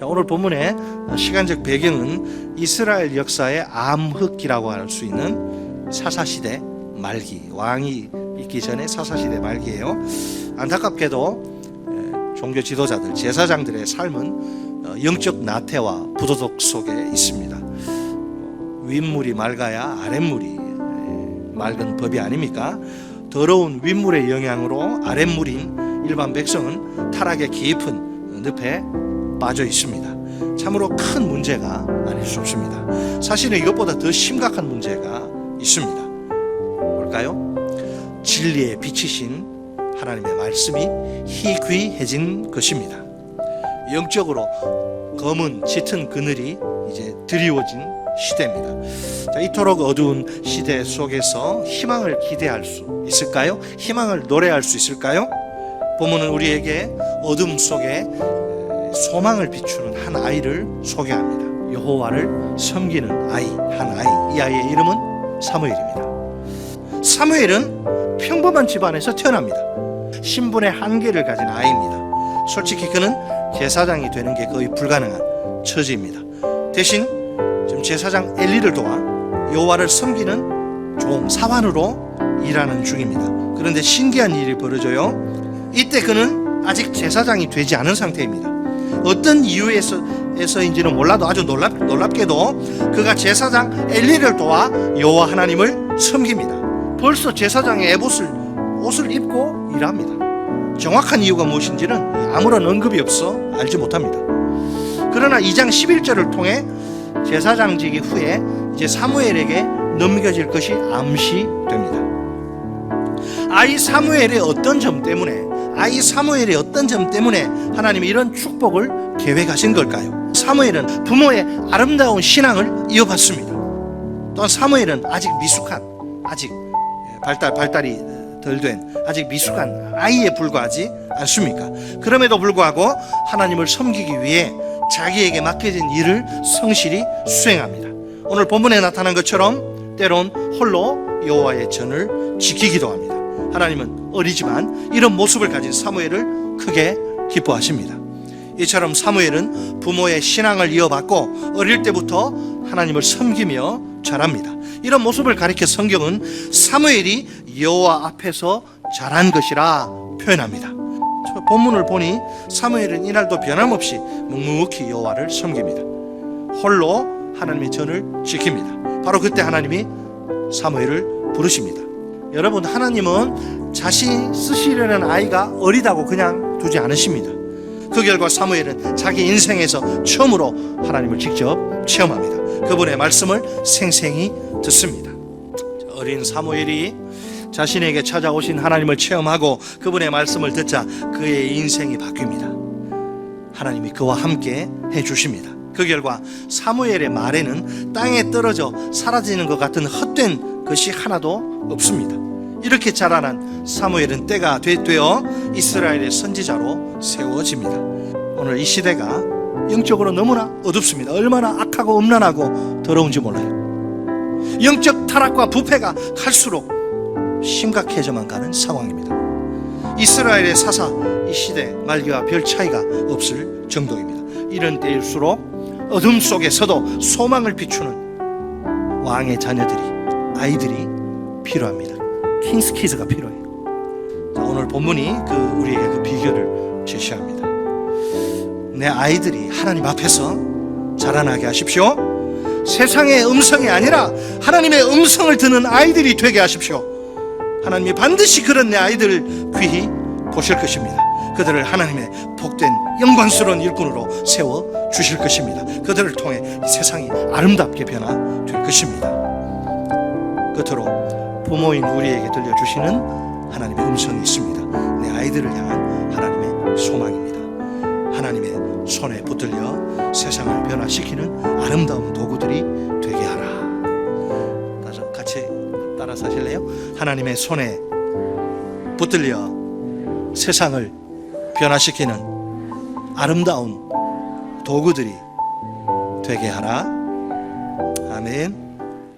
오늘 본문의 시간적 배경은 이스라엘 역사의 암흑기라고 할 수 있는 사사시대 말기, 왕이 있기 전에 사사시대 말기예요. 안타깝게도 종교 지도자들, 제사장들의 삶은 영적 나태와 부도덕 속에 있습니다. 윗물이 맑아야 아랫물이 맑은 법이 아닙니까? 더러운 윗물의 영향으로 아랫물인 일반 백성은 타락의 깊은 늪에 빠져 있습니다. 참으로 큰 문제가 아닐 수 없습니다. 사실은 이것보다 더 심각한 문제가 있습니다. 뭘까요? 진리의 빛이신 하나님의 말씀이 희귀해진 것입니다. 영적으로 검은 짙은 그늘이 이제 드리워진 시대입니다. 자, 이토록 어두운 시대 속에서 희망을 기대할 수 있을까요? 희망을 노래할 수 있을까요? 본문은 우리에게 어둠 속에 소망을 비추는 한 아이를 소개합니다. 여호와를 섬기는 아이, 한 아이. 이 아이의 이름은 사무엘입니다. 사무엘은 평범한 집안에서 태어납니다. 신분의 한계를 가진 아이입니다. 솔직히 그는 제사장이 되는 게 거의 불가능한 처지입니다. 대신 지금 제사장 엘리를 도와 여호와를 섬기는 종 사환으로 일하는 중입니다. 그런데 신기한 일이 벌어져요. 이때 그는 아직 제사장이 되지 않은 상태입니다. 어떤 이유에서인지는 몰라도 아주 놀랍게도 그가 제사장 엘리를 도와 여호와 하나님을 섬깁니다. 벌써 제사장의 옷을 입고 일합니다. 정확한 이유가 무엇인지는 아무런 언급이 없어 알지 못합니다. 그러나 2장 11절을 통해 제사장직이 후에 이제 사무엘에게 넘겨질 것이 암시됩니다. 아이 사무엘의 어떤 점 때문에 하나님이 이런 축복을 계획하신 걸까요? 사무엘은 부모의 아름다운 신앙을 이어받습니다. 또한 사무엘은 아직 미숙한, 아직 발달이 덜 된 아직 미숙한 아이에 불과하지 않습니까? 그럼에도 불구하고 하나님을 섬기기 위해 자기에게 맡겨진 일을 성실히 수행합니다. 오늘 본문에 나타난 것처럼 때론 홀로 여호와의 전을 지키기도 합니다. 하나님은 어리지만 이런 모습을 가진 사무엘을 크게 기뻐하십니다. 이처럼 사무엘은 부모의 신앙을 이어받고 어릴 때부터 하나님을 섬기며 자랍니다. 이런 모습을 가리켜 성경은 사무엘이 여호와 앞에서 자란 것이라 표현합니다. 본문을 보니 사무엘은 이날도 변함없이 묵묵히 여호와를 섬깁니다. 홀로 하나님의 전을 지킵니다. 바로 그때 하나님이 사무엘을 부르십니다. 여러분, 하나님은 자신이 쓰시려는 아이가 어리다고 그냥 두지 않으십니다. 그 결과 사무엘은 자기 인생에서 처음으로 하나님을 직접 체험합니다. 그분의 말씀을 생생히 듣습니다. 어린 사무엘이 자신에게 찾아오신 하나님을 체험하고 그분의 말씀을 듣자 그의 인생이 바뀝니다. 하나님이 그와 함께 해주십니다. 그 결과 사무엘의 말에는 땅에 떨어져 사라지는 것 같은 헛된 것이 하나도 없습니다. 이렇게 자라난 사무엘은 때가 되어 이스라엘의 선지자로 세워집니다. 오늘 이 시대가 영적으로 너무나 어둡습니다. 얼마나 악하고 음란하고 더러운지 몰라요. 영적 타락과 부패가 갈수록 심각해져만 가는 상황입니다. 이스라엘의 사사 이 시대 말기와 별 차이가 없을 정도입니다. 이런 때일수록 어둠 속에서도 소망을 비추는 왕의 자녀들이, 아이들이 필요합니다. 킹스키즈가 필요해요. 자, 오늘 본문이 우리에게 그 비결을 제시합니다. 내 아이들이 하나님 앞에서 자라나게 하십시오. 세상의 음성이 아니라 하나님의 음성을 듣는 아이들이 되게 하십시오. 하나님이 반드시 그런 내 아이들을 귀히 보실 것입니다. 그들을 하나님의 복된 영광스러운 일꾼으로 세워 주실 것입니다. 그들을 통해 세상이 아름답게 변화될 것입니다. 끝으로 부모인 우리에게 들려주시는 하나님의 음성이 있습니다. 내 아이들을 향한 하나님의 소망입니다. 하나님의 손에 붙들려 세상을 변화시키는 아름다운 도구들이 되게 하라. 같이 따라서 하실래요? 하나님의 손에 붙들려 세상을 변화시키는 아름다운 도구들이 되게 하라. 아멘.